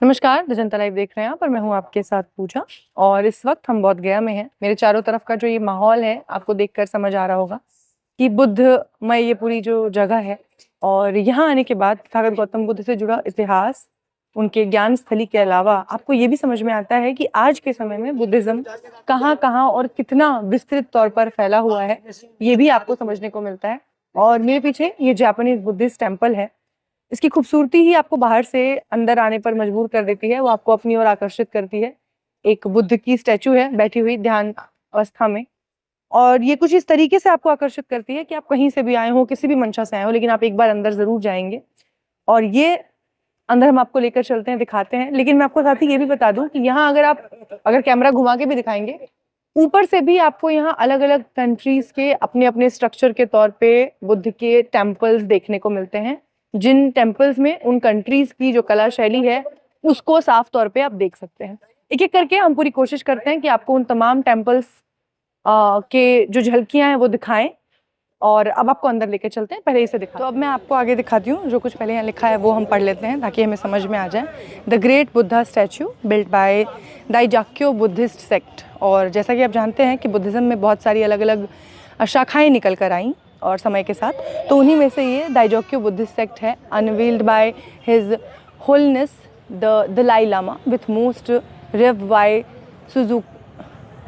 नमस्कार, the Janata live देख रहे हैं आप और मैं हूं आपके साथ पूजा। और इस वक्त हम बोध गया में हैं। मेरे चारों तरफ का जो ये माहौल है आपको देखकर समझ आ रहा होगा कि बुद्धमय ये पूरी जो जगह है। और यहाँ आने के बाद तथागत गौतम बुद्ध से जुड़ा इतिहास, उनके ज्ञान स्थली के अलावा आपको ये भी समझ में आता है कि आज के समय में बुद्धिज्म कहाँ और कितना विस्तृत तौर पर फैला हुआ है, ये भी आपको समझने को मिलता है। और मेरे पीछे ये जापानीज बुद्धिस्ट टेम्पल है। इसकी खूबसूरती ही आपको बाहर से अंदर आने पर मजबूर कर देती है, वो आपको अपनी ओर आकर्षित करती है। एक बुद्ध की स्टैचू है बैठी हुई ध्यान अवस्था में, और ये कुछ इस तरीके से आपको आकर्षित करती है कि आप कहीं से भी आए हो, किसी भी मंशा से आए हो, लेकिन आप एक बार अंदर जरूर जाएंगे। और ये अंदर हम आपको लेकर चलते हैं, दिखाते हैं। लेकिन मैं आपको साथ ही ये भी बता दूं कि यहाँ अगर कैमरा घुमा के भी दिखाएंगे, ऊपर से भी आपको यहाँ अलग अलग कंट्रीज के अपने अपने स्ट्रक्चर के तौर पे बुद्ध के टेम्पल्स देखने को मिलते हैं, जिन टेम्पल्स में उन कंट्रीज की जो कला शैली है उसको साफ तौर पे आप देख सकते हैं। एक एक करके हम पूरी कोशिश करते हैं कि आपको उन तमाम टेम्पल्स के जो झलकियां हैं वो दिखाएं। और अब आपको अंदर लेके चलते हैं, पहले इसे दिखा। तो अब मैं आपको आगे दिखाती हूँ, जो कुछ पहले यहाँ लिखा है वो हम पढ़ लेते हैं ताकि हमें समझ में आ जाए। The great Buddha statue built by Daijokyo Buddhist sect. और जैसा कि आप जानते हैं कि बुद्धिज़्म में बहुत सारी अलग अलग शाखाएँ निकल कर आईं और समय के साथ, तो उन्हीं में से ये दाइजाक्यो बुद्धिस्ट सेक्ट है, unveiled by his holiness the Dalai Lama with most Rev Y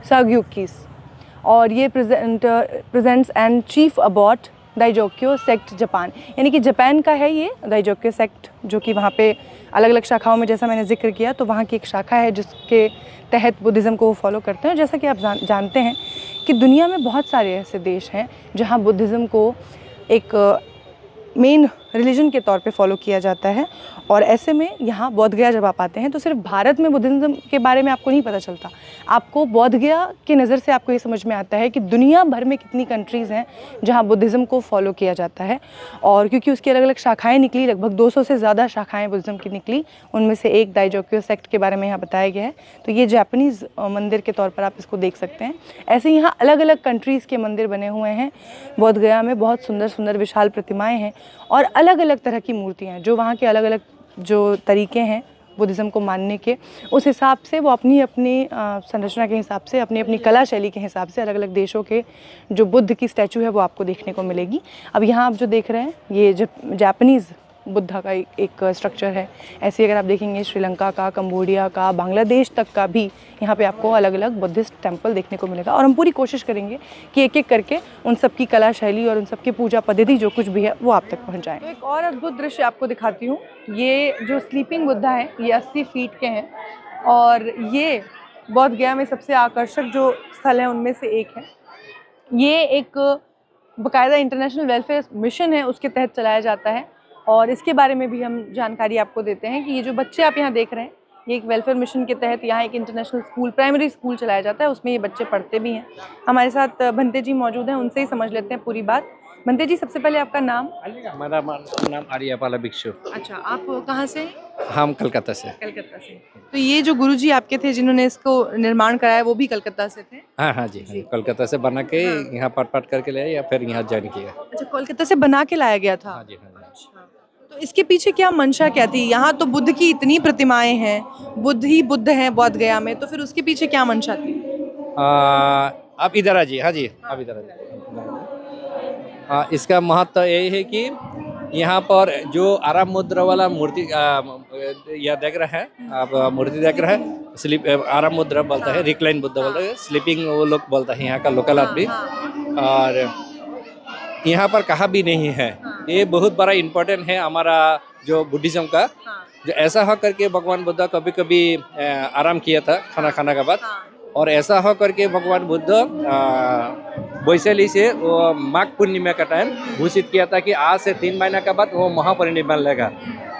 Sagyukis. और ये presents and chief abbot Daijokyo sect Japan, यानी कि जापान का है ये दाइजोक्यो सेक्ट, जो कि वहाँ पे अलग अलग शाखाओं में, जैसा मैंने जिक्र किया, तो वहाँ की एक शाखा है जिसके तहत बुद्धिज़्म को वो फॉलो करते हैं। जैसा कि आप जानते हैं कि दुनिया में बहुत सारे ऐसे देश हैं जहाँ बुद्धिज़्म को एक मेन रिलीजन के तौर पे फॉलो किया जाता है। और ऐसे में यहाँ बोध गया जब आप आते हैं तो सिर्फ भारत में बुद्धिज़्म के बारे में आपको नहीं पता चलता, आपको बोध गया की नज़र से आपको ये समझ में आता है कि दुनिया भर में कितनी कंट्रीज़ हैं जहाँ बुद्धिज़्म को फॉलो किया जाता है। और क्योंकि उसकी अलग अलग शाखाएँ निकली, लगभग 200 से ज़्यादा शाखाएँ बुद्धिज़्म की निकली, उनमें से एक दाइजोक्यो सेक्ट के बारे में यहाँ बताया गया है। तो ये जापानीज़ मंदिर के तौर पर आप इसको देख सकते हैं। ऐसे यहाँ अलग अलग कंट्रीज़ के मंदिर बने हुए हैं बोध गया में, बहुत सुंदर सुंदर विशाल प्रतिमाएँ हैं और अलग अलग तरह की मूर्तियाँ हैं। जो वहाँ के अलग अलग जो तरीके हैं बुद्धिज़्म को मानने के, उस हिसाब से वो अपनी अपनी संरचना के हिसाब से, अपनी अपनी कला शैली के हिसाब से अलग अलग देशों के जो बुद्ध की स्टैचू है वो आपको देखने को मिलेगी। अब यहाँ आप जो देख रहे हैं ये जापानीज़ बुद्धा का एक स्ट्रक्चर है। ऐसे अगर आप देखेंगे श्रीलंका का, कंबोडिया का, बांग्लादेश तक का भी यहाँ पे आपको अलग अलग बुद्धिस्ट टेम्पल देखने को मिलेगा। और हम पूरी कोशिश करेंगे कि एक एक करके उन सब की कला शैली और उन सब की पूजा पद्धति जो कुछ भी है वो आप तक पहुँच जाए। एक और अद्भुत दृश्य आपको दिखाती हूँ। ये जो स्लीपिंग बुद्धा है ये 80 फीट के हैं और ये बोध गया में सबसे आकर्षक जो स्थल है उनमें से एक है। ये एक बाकायदा इंटरनेशनल वेलफेयर मिशन है, उसके तहत चलाया जाता है। और इसके बारे में भी हम जानकारी आपको देते हैं कि ये जो बच्चे आप यहाँ देख रहे हैं, ये एक वेलफेयर मिशन के तहत यहाँ एक इंटरनेशनल स्कूल, प्राइमरी स्कूल चलाया जाता है, उसमें ये बच्चे पढ़ते भी हैं। हमारे साथ भंते जी मौजूद हैं, उनसे ही समझ लेते हैं पूरी बात। भंते जी, सबसे पहले आपका नाम? मेरा नाम आर्यपाला भिक्षु। अच्छा, आप कहाँ से? हम कलकत्ता से। कलकत्ता से। तो ये जो गुरुजी आपके थे जिन्होंने इसको निर्माण कराया, वो भी कलकत्ता से थे? हाँ हाँ जी, हाँ, कलकत्ता से बना के यहाँ पाठ करके ले आए या फिर यहाँ ज्वाइन किया। अच्छा, कोलकाता से बना के लाया गया था? हाँ जी, हाँ जी। अच्छा, तो इसके पीछे क्या मंशा क्या थी? यहाँ तो बुद्ध की इतनी प्रतिमाएं हैं, बुद्ध ही बुद्ध हैं बोध गया में, तो फिर उसके पीछे क्या मंशा थी? आप इधर आ जी। हाँ जी, आप इधर आ जी। इसका महत्व यही है कि यहाँ पर जो आराम मुद्रा वाला मूर्ति यह देख रहा है, आप मूर्ति देख रहा है, स्लीप आराम मुद्रा बोलता है, रिक्लाइन बुद्ध बोलता है, स्लीपिंग वो लोग बोलता है यहाँ का लोकल आदमी। और यहाँ पर कहा भी नहीं है, ये बहुत बड़ा इम्पोर्टेंट है हमारा जो बुद्धिज्म का। जो ऐसा हो करके भगवान बुद्ध कभी कभी आराम किया था खाना खाने के बाद, और ऐसा हो करके भगवान बुद्ध वैशाली से वो माघ पूर्णिमा का टाइम घोषित किया था कि आज से 3 महीने के बाद वो महापरिनिर्वाण लेगा।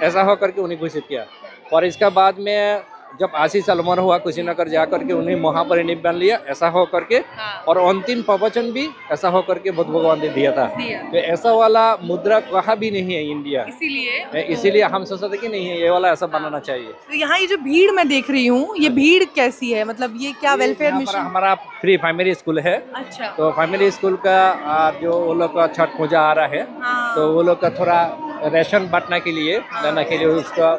ऐसा हो करके उन्हें घोषित किया। और इसका बाद में जब 80 साल उम्र हुआ कुशीनगर जा करके उन्हें महापरिनिर्वाण लिया, ऐसा हो करके। और अंतिम प्रवचन भी ऐसा हो करके बुद्ध भगवान ने दिया था। तो ऐसा वाला मुद्रा कहाँ भी नहीं है इंडिया, इसीलिए हम सोचते कि नहीं है, ये वाला ऐसा बनाना चाहिए। तो यहाँ ये जो भीड़ मैं देख रही हूँ, ये भीड़ कैसी है? मतलब ये क्या वेलफेयर मिशन? हमारा फ्री प्राइमरी स्कूल है। अच्छा। तो प्राइमरी स्कूल का जो वो लोग का छठ पूजा आ रहा है, तो वो लोग का थोड़ा राशन बांटने के लिए लेने के लिए उसका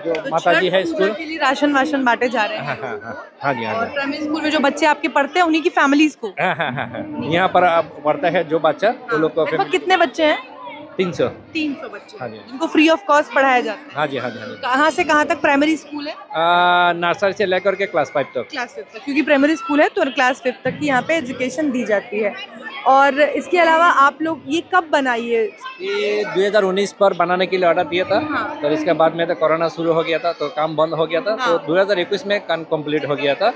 जो माता जी है छठ स्कूल। पूजा के लिए राशन वाशन बांटे जा रहे हैं। हाँ हाँ हाँ हाँ जी हाँ और जी। प्राइमरी स्कूल में जो बच्चे आपके पढ़ते हैं उन्हीं की फैमिलीज को। हाँ हाँ हाँ हाँ, यहाँ पर आप पढ़ता है जो बच्चा वो लोग को लगभग कितने बच्चे हैं? 300। 300 बच्चे हाँ जी जिनको फ्री ऑफ कॉस्ट पढ़ाया जाता है। हाँ जी हाँ जी हाँ जी। कहाँ से कहाँ तक प्राइमरी स्कूल है? नर्सरी से लेकर के क्लास 5 तक। क्लास 5 तक, क्योंकि प्राइमरी स्कूल है तो क्लास 5 तक की यहाँ पे एजुकेशन दी जाती है। और इसके अलावा आप लोग ये कब बनाई है? ये 2019 पर बनाने के लिए ऑर्डर दिया था। हाँ। तो इसके बाद में तो कोरोना शुरू हो गया था तो काम बंद हो गया था। हाँ। तो 2021 में काम कंप्लीट हो गया था।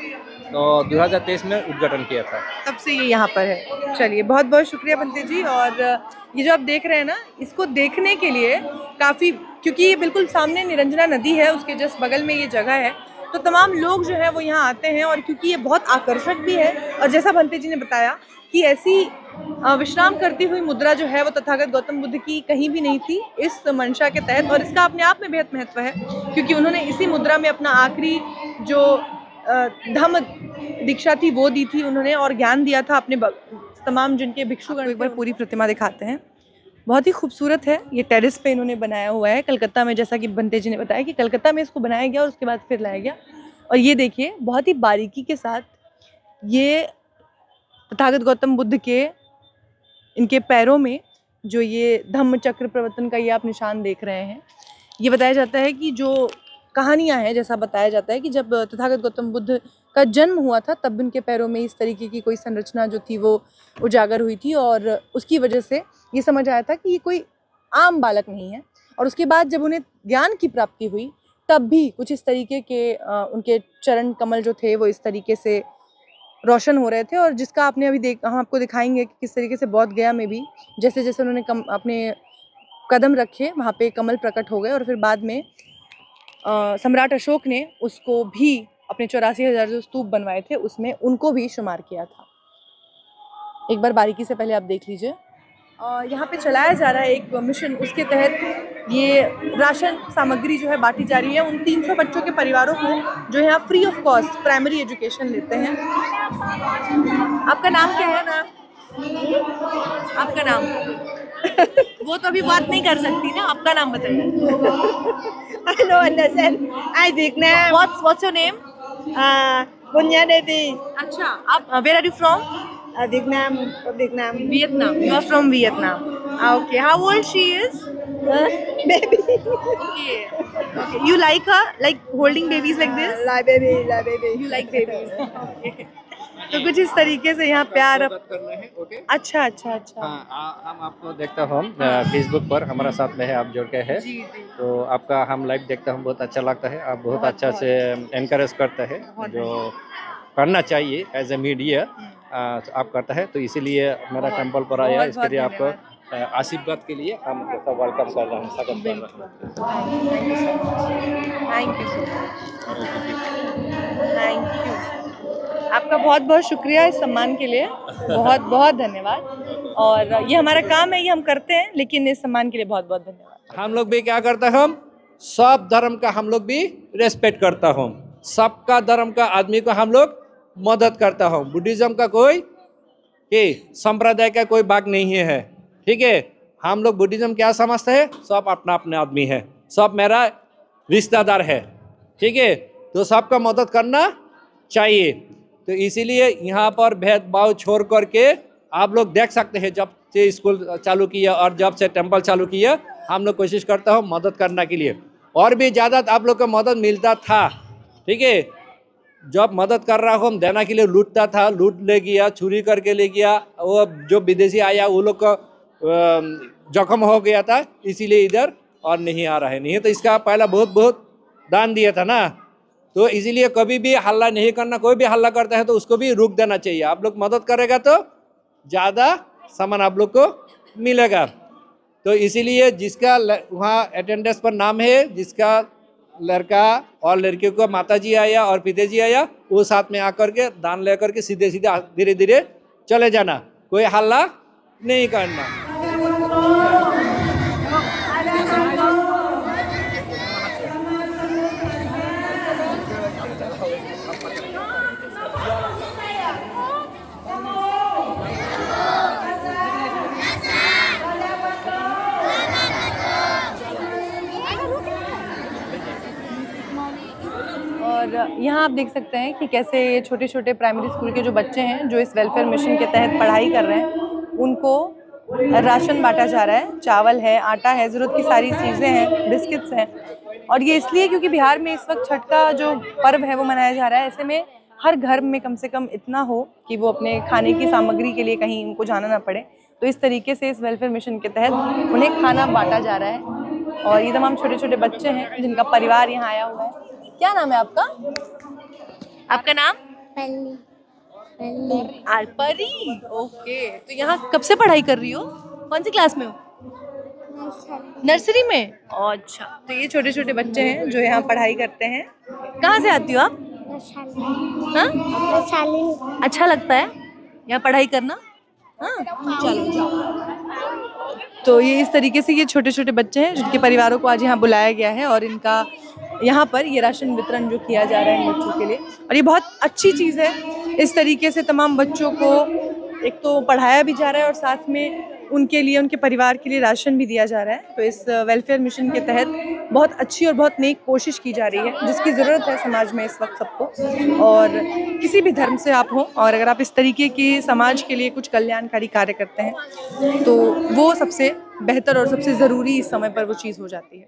तो 2023 में उद्घाटन किया था। तब से ये यहाँ पर है। चलिए बहुत बहुत शुक्रिया बंते जी। और ये जो आप देख रहे हैं ना, इसको देखने के लिए काफ़ी, क्योंकि ये बिल्कुल सामने निरंजना नदी है, उसके जस्ट बगल में ये जगह है, तो तमाम लोग जो है वो यहाँ आते हैं। और क्योंकि ये बहुत आकर्षक भी है, और जैसा बंते जी ने बताया कि ऐसी विश्राम करती हुई मुद्रा जो है वो तथागत गौतम बुद्ध की कहीं भी नहीं थी इस मंशा के तहत। और इसका अपने आप में बेहद महत्व है, क्योंकि उन्होंने इसी मुद्रा में अपना आखिरी जो धम्म दीक्षा थी वो दी थी उन्होंने, और ज्ञान दिया था अपने तमाम जिनके भिक्षुगण। एक बार पूरी प्रतिमा दिखाते हैं। बहुत ही खूबसूरत है। ये टेरेस पे इन्होंने बनाया हुआ है कलकत्ता में, जैसा कि बंते जी ने बताया कि कलकत्ता में इसको बनाया गया और उसके बाद फिर लाया गया। और ये देखिए बहुत ही बारीकी के साथ ये तथागत गौतम बुद्ध के इनके पैरों में जो ये धम्म चक्र प्रवर्तन का ये आप निशान देख रहे हैं, ये बताया जाता है कि जो कहानियाँ हैं, जैसा बताया जाता है कि जब तथागत गौतम बुद्ध का जन्म हुआ था तब उनके पैरों में इस तरीके की कोई संरचना जो थी वो उजागर हुई थी, और उसकी वजह से ये समझ आया था कि ये कोई आम बालक नहीं है। और उसके बाद जब उन्हें ज्ञान की प्राप्ति हुई तब भी कुछ इस तरीके के उनके चरण कमल जो थे वो इस तरीके से रोशन हो रहे थे। और जिसका आपने अभी हम आपको दिखाएंगे कि किस तरीके से बौद्ध गया में भी जैसे जैसे उन्होंने अपने कदम रखे वहाँ पे कमल प्रकट हो गए। और फिर बाद में सम्राट अशोक ने उसको भी अपने 84,000 जो स्तूप बनवाए थे उसमें उनको भी शुमार किया था। एक बार बारीकी से पहले आप देख लीजिए। यहाँ पे चलाया जा रहा है एक मिशन, उसके तहत ये राशन सामग्री जो है बांटी जा रही है उन 300 बच्चों के परिवारों को जो यहाँ free of cost primary education लेते हैं। आपका नाम क्या है? नाम आपका नाम? वो तो अभी बात नहीं कर सकती ना, आपका नाम बताइए। I don't understand. I think now. What's your name? Bunya Devi. अच्छा, आप where are you from? Vietnam. Vietnam. Vietnam. You are from Vietnam. Okay. How old she is? Baby. Okay. Okay. You like her? Like holding babies like this? La baby. La baby. You like babies? Okay. तो कुछ इस तरीके से यहाँ प्यार। बात करना है, ओके? अच्छा अच्छा अच्छा। हाँ, हम आपको देखता हूँ फेसबुक पर हमारा साथ में है, आप जुड़ के है। जी जी। तो आपका हम लाइव देखता हूँ, बहुत अच्छा लगता है। आप बहुत अच्छा से एनकरेज करते हैं, जो करना चाहिए एज ए मीडिया आप करता है। तो इसीलिए मेरा टेम्पल पर आया, इसके लिए आपको आशीर्वाद के लिए हम वेलकम कर रहे हैं, स्वागत कर रहे हैं। Thank you so much. Thank you. आपका बहुत बहुत शुक्रिया इस सम्मान के लिए, बहुत बहुत धन्यवाद। और ये हमारा काम है, ये हम करते हैं, लेकिन इस सम्मान के लिए बहुत बहुत धन्यवाद। हम लोग भी क्या करते हैं, हम सब धर्म का हम लोग भी रेस्पेक्ट करता हूँ, सबका धर्म का आदमी को हम लोग मदद करता हूँ। बुद्धिज्म का कोई संप्रदाय का कोई भाग नहीं है, ठीक है। हम लोग बुद्धिज्म क्या समझते हैं, सब अपना अपना आदमी है, सब मेरा रिश्तेदार है, ठीक है। तो सबका मदद करना चाहिए। तो इसीलिए यहाँ पर भेदभाव छोड़ करके आप लोग देख सकते हैं, जब से स्कूल चालू किया और जब से टेम्पल चालू किया, हम लोग कोशिश करता हूँ मदद करने के लिए। और भी ज़्यादा आप लोग को मदद मिलता था, ठीक है। जब मदद कर रहा हूँ, देना के लिए लूटता था, लूट ले गया, चोरी करके ले गया। वो जो विदेशी आया वो लोग का जख्म हो गया था, इसीलिए इधर और नहीं आ रहा है। नहीं तो इसका पहला बहुत बहुत दान दिया था ना। तो इसीलिए कभी भी हल्ला नहीं करना, कोई भी हल्ला करता है तो उसको भी रोक देना चाहिए। आप लोग मदद करेगा तो ज़्यादा सामान आप लोग को मिलेगा। तो इसीलिए जिसका वहाँ अटेंडेंस पर नाम है, जिसका लड़का और लड़कियों को माताजी आया और पिताजी आया, वो साथ में आकर के दान लेकर के सीधे सीधे धीरे धीरे चले जाना, कोई हल्ला नहीं करना। और यहाँ आप देख सकते हैं कि कैसे ये छोटे छोटे प्राइमरी स्कूल के जो बच्चे हैं जो इस वेलफेयर मिशन के तहत पढ़ाई कर रहे हैं, उनको राशन बांटा जा रहा है। चावल है, आटा है, ज़रूरत की सारी चीज़ें हैं, बिस्किट्स हैं। और ये इसलिए क्योंकि बिहार में इस वक्त छठ का जो पर्व है वो मनाया जा रहा है। ऐसे में हर घर में कम से कम इतना हो कि वो अपने खाने की सामग्री के लिए कहीं उनको जाना ना पड़े। तो इस तरीके से इस वेलफेयर मिशन के तहत उन्हें खाना बांटा जा रहा है। और ये तमाम छोटे छोटे बच्चे हैं जिनका परिवार यहाँ आया हुआ है। क्या नाम है आपका? आपका नाम? आरपरी। ओके, तो यहाँ कब से पढ़ाई कर रही हो? कौन सी क्लास में हो? नर्सरी में। अच्छा, तो ये छोटे छोटे बच्चे हैं जो यहाँ पढ़ाई करते हैं। कहाँ से आती हो आप? हाँ, अच्छा लगता है यहाँ पढ़ाई करना? हाँ, चलो जाओ। तो ये इस तरीके से ये छोटे छोटे बच्चे हैं जिनके परिवारों को आज यहाँ बुलाया गया है और इनका यहाँ पर ये राशन वितरण जो किया जा रहा है इन बच्चों के लिए। और ये बहुत अच्छी चीज़ है। इस तरीके से तमाम बच्चों को एक तो पढ़ाया भी जा रहा है और साथ में उनके लिए, उनके परिवार के लिए राशन भी दिया जा रहा है। तो इस वेलफेयर मिशन के तहत बहुत अच्छी और बहुत नेक कोशिश की जा रही है जिसकी ज़रूरत है समाज में इस वक्त सबको। और किसी भी धर्म से आप हों और अगर आप इस तरीके की समाज के लिए कुछ कल्याणकारी कार्य करते हैं तो वो सबसे बेहतर और सबसे ज़रूरी इस समय पर वो चीज़ हो जाती है।